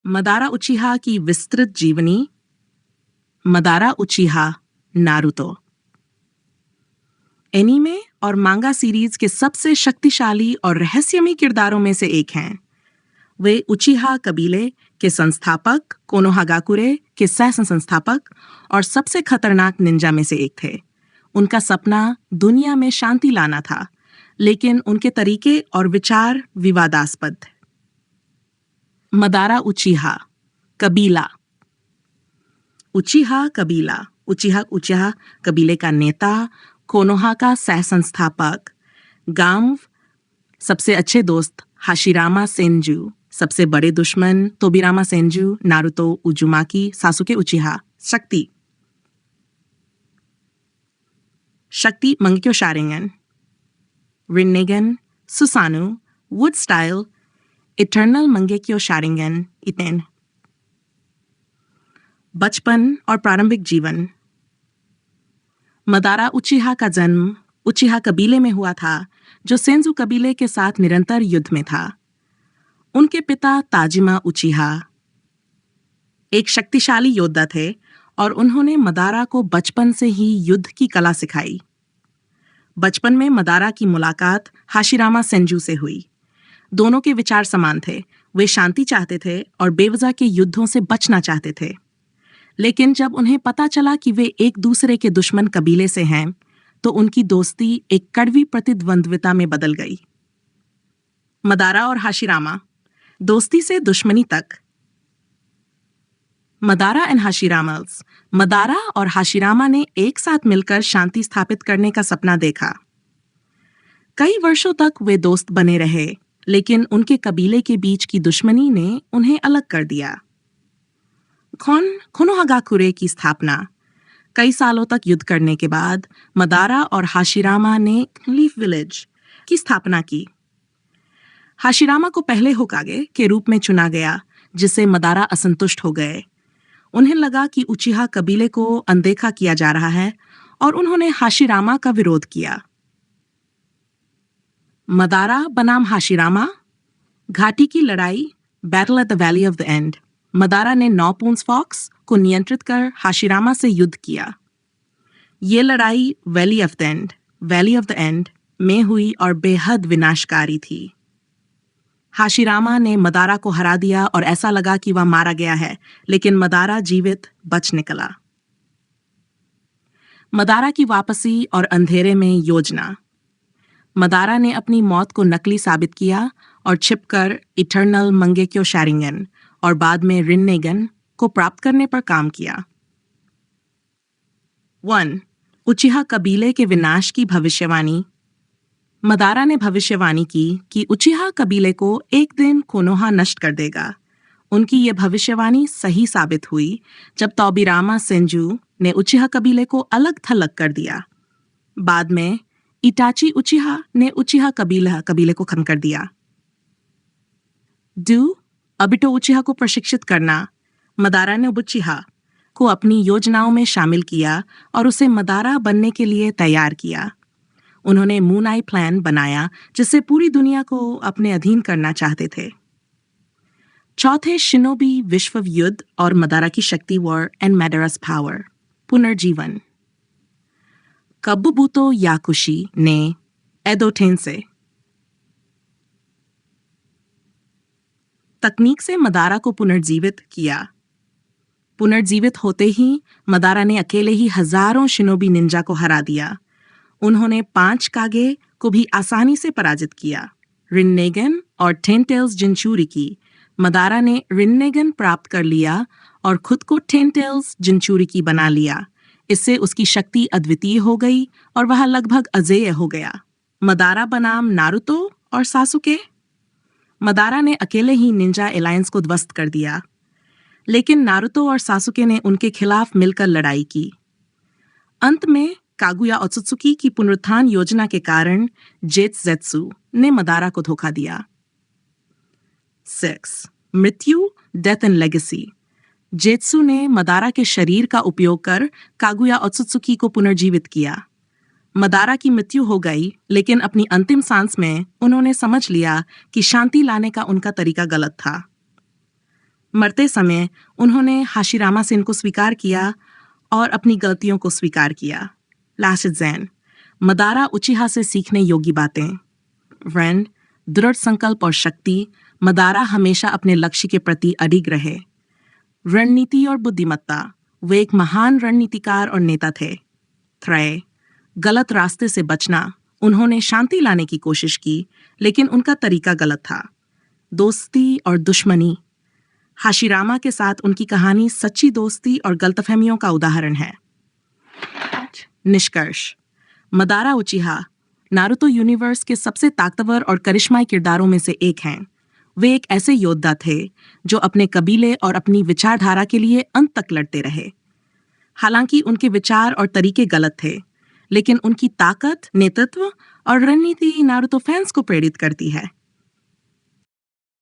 Madara उचिहा की विस्तृत जीवनी। मदारा उचिहा नारुतो एनीमे और मांगा सीरीज के सबसे शक्तिशाली और रहस्यमयी किरदारों में से एक हैं। वे उचिहा कबीले के संस्थापक, कोनोहागाकुरे के सह संस्थापक और सबसे खतरनाक निंजा में से एक थे। उनका सपना दुनिया में शांति लाना था, लेकिन उनके तरीके और विचार विवादास्पद थे। मदारा उचिहा कबीला। उचिहा कबीला उचिहा कबीले का नेता, कोनोहा का सह संस्थापक, गांव सबसे अच्छे दोस्त हाशिरामा सेंजू, सबसे बड़े दुश्मन तोबिरामा सेंजू, नारुतो उजुमाकी, सासुके उचिहा। शक्ति Mangekyo Sharingan, Rinnegan, Susanoo, wood style, eternal Mangekyo Sharingan, इतेन। बचपन और प्रारंभिक जीवन। मदारा उचिहा का जन्म उचिहा कबीले में हुआ था, जो सेंजू कबीले के साथ निरंतर युद्ध में था। उनके पिता ताजिमा उचिहा एक शक्तिशाली योद्धा थे और उन्होंने मदारा को बचपन से ही युद्ध की कला सिखाई। बचपन में मदारा की मुलाकात हाशिरामा सेंजू से हुई। दोनों के विचार समान थे। वे शांति चाहते थे और बेवजह के युद्धों से बचना चाहते थे। लेकिन जब उन्हें पता चला कि वे एक दूसरे के दुश्मन कबीले से हैं, तो उनकी दोस्ती एक कड़वी प्रतिद्वंद्विता में बदल गई। मदारा और हाशिरामा, दोस्ती से दुश्मनी तक। Madara and Hashiramas. मदारा और हाशिरामा ने एक साथ मिलकर शांति स्थापित करने का सपना देखा। कई वर्षों तक वे दोस्त बने रहे, लेकिन उनके कबीले के बीच की दुश्मनी ने उन्हें अलग कर दिया। कोनोहागाकुरे की स्थापना। कई सालों तक युद्ध करने के बाद मदारा और हाशिरामा ने लीफ विलेज की स्थापना की। हाशिरामा को पहले होकागे के रूप में चुना गया, जिससे मदारा असंतुष्ट हो गए। उन्हें लगा कि उचिहा कबीले को अनदेखा किया जा रहा है और उन्होंने हाशिरामा का विरोध किया। मदारा बनाम हाशिरामा। घाटी की लड़ाई, battle at the valley of the end. Madara ने 9 पूंस फॉक्स को नियंत्रित कर हाशिरामा से युद्ध किया। ये लड़ाई वैली ऑफ द एंड में हुई और बेहद विनाशकारी थी। हाशिरामा ने मदारा को हरा दिया और ऐसा लगा कि वह मारा गया है, लेकिन मदारा जीवित बच निकला। मदारा की वापसी और अंधेरे में योजना। मदारा ने अपनी मौत को नकली साबित किया और छिपकर इटर्नल मंगेक्यो शारिंगन और बाद में रिन्नेगन को प्राप्त करने पर काम किया। 1. उचिहा कबीले के विनाश की भविष्यवाणी। मदारा ने भविष्यवाणी की कि उचिहा कबीले को एक दिन कोनोहा नष्ट कर देगा। उनकी यह भविष्यवाणी सही साबित हुई जब तोबिरामा सेंजू ने उचिहा कबीले को अलग थलग कर दिया। बाद में इटाची उचिहा ने उचिहा कबीले को खत्म कर दिया। अबिटो उचिहा को प्रशिक्षित करना। मदारा ने उचिहा को अपनी योजनाओं में शामिल किया और उसे मदारा बनने के लिए तैयार किया। उन्होंने मून आई प्लान बनाया, जिससे पूरी दुनिया को अपने अधीन करना चाहते थे। 4. शिनोबी विश्व युद्ध और मदारा की शक्ति वॉर एंड मैडरास पावर। पुनर्जीवन। कबुबुतो याकुशी ने एडो टेंसे तकनीक से मदारा को पुनर्जीवित किया। पुनर्जीवित होते ही मदारा ने अकेले ही हजारों शिनोबी निंजा को हरा दिया। उन्होंने 5 कागे को भी आसानी से पराजित किया। रिन्नेगन और 10 टेल्स जिनचूरिकी। मदारा ने रिन्नेगन प्राप्त कर लिया और खुद को 10 टेल्स जिनचूरिकी बना लिया। इससे उसकी शक्ति अद्वितीय हो गई और वह लगभग अजेय हो गया। मदारा बनाम नारुतो और सासुके। मदारा ने अकेले ही निंजा एलायंस को ध्वस्त कर दिया, लेकिन नारुतो और सासुके ने उनके खिलाफ मिलकर लड़ाई की। अंत में कागुया ओत्सुत्सुकी की पुनरुत्थान योजना के कारण जेत्सु ने मदारा को धोखा दिया। 6. मृत्यु, डेथ एंड लेगेसी। जेत्सु ने मदारा के शरीर का उपयोग कर कागुया ओत्सुत्सुकी को पुनर्जीवित किया। मदारा की मृत्यु हो गई, लेकिन अपनी अंतिम सांस में उन्होंने समझ लिया कि शांति लाने का उनका तरीका गलत था। मरते समय उन्होंने हाशिरामा सेन को स्वीकार किया और अपनी गलतियों को स्वीकार किया। लास्ट जैन मदारा उचिहा से सीखने योग्य बातें। फ्रेंड, दृढ़ संकल्प और शक्ति। मदारा हमेशा अपने लक्ष्य के प्रति अडिग रहे। रणनीति और बुद्धिमत्ता। वे एक महान रणनीतिकार और नेता थे। थ्रय गलत रास्ते से बचना। उन्होंने शांति लाने की कोशिश की, लेकिन उनका तरीका गलत था। दोस्ती और दुश्मनी। हाशिरामा के साथ उनकी कहानी सच्ची दोस्ती और गलतफहमियों का उदाहरण है। निष्कर्ष, मदारा उचिहा नारुतो यूनिवर्स के सबसे ताकतवर और करिश्माई किरदारों में से एक हैं। वे एक ऐसे योद्धा थे जो अपने कबीले और अपनी विचारधारा के लिए अंत तक लड़ते रहे। हालांकि उनके विचार और तरीके गलत थे, लेकिन उनकी ताकत, नेतृत्व और रणनीति नारुतो फैंस को प्रेरित करती है।